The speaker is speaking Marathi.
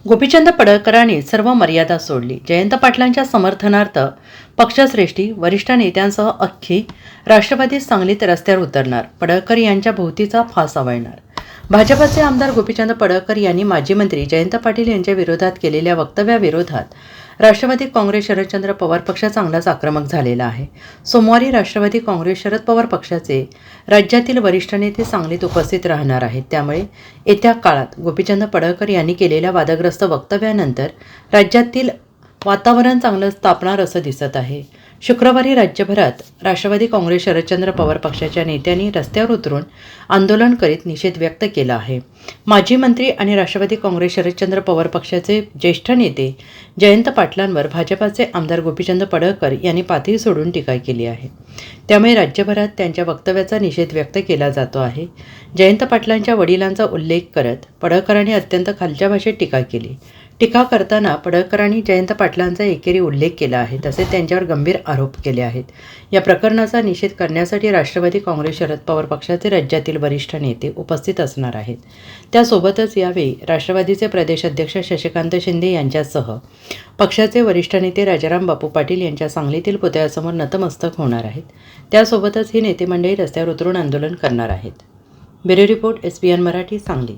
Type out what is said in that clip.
गोपीचंद पडळकरांनी सर्व मर्यादा सोडली. जयंत पाटलांच्या समर्थनार्थ पक्षश्रेष्ठी वरिष्ठ नेत्यांसह अख्खी राष्ट्रवादी सांगलीत रस्त्यावर उतरणार. पडळकर यांच्या भोवतीचा फास आवळणार. भाजपचे आमदार गोपीचंद पडळकर यांनी माजी मंत्री जयंत पाटील यांच्या विरोधात केलेल्या वक्तव्याविरोधात राष्ट्रवादी काँग्रेस शरदचंद्र पवार पक्ष चांगलाच आक्रमक झालेला आहे. सोमवारी राष्ट्रवादी काँग्रेस शरद पवार पक्षाचे राज्यातील वरिष्ठ नेते सांगलीत उपस्थित राहणार आहेत. त्यामुळे येत्या काळात गोपीचंद पडळकर यांनी केलेल्या वादग्रस्त वक्तव्यानंतर राज्यातील वातावरण चांगलं तापणार असं दिसत आहे. शुक्रवारी राज्यभरात राष्ट्रवादी काँग्रेस शरदचंद्र पवार पक्षाच्या नेत्यांनी रस्त्यावर उतरून आंदोलन करीत निषेध व्यक्त केला आहे. माजी मंत्री आणि राष्ट्रवादी काँग्रेस शरदचंद्र पवार पक्षाचे ज्येष्ठ नेते जयंत पाटलांवर भाजपाचे आमदार गोपीचंद पडळकर यांनी पातळी सोडून टीका केली आहे. त्यामुळे राज्यभरात त्यांच्या वक्तव्याचा निषेध व्यक्त केला जातो आहे. जयंत पाटलांच्या वडिलांचा उल्लेख करत पडळकरांनी अत्यंत खालच्या भाषेत टीका केली. टीका करताना पडळकरांनी जयंत पाटलांचा एकेरी उल्लेख केला आहे. तसेच त्यांच्यावर गंभीर आरोप केले आहेत. या प्रकरणाचा निषेध करण्यासाठी राष्ट्रवादी काँग्रेस शरद पवार पक्षाचे राज्यातील वरिष्ठ नेते उपस्थित असणार आहेत. त्यासोबतच यावेळी राष्ट्रवादीचे प्रदेश अध्यक्ष शशिकांत शिंदे यांच्यासह पक्षाचे वरिष्ठ नेते राजाराम बापू पाटील यांच्या सांगलीतील पुतळ्यासमोर नतमस्तक होणार आहेत. त्यासोबतच ही नेते मंडळी रस्त्यावर उतरून आंदोलन करणार आहेत. Bureau report SBN Marathi Sangli.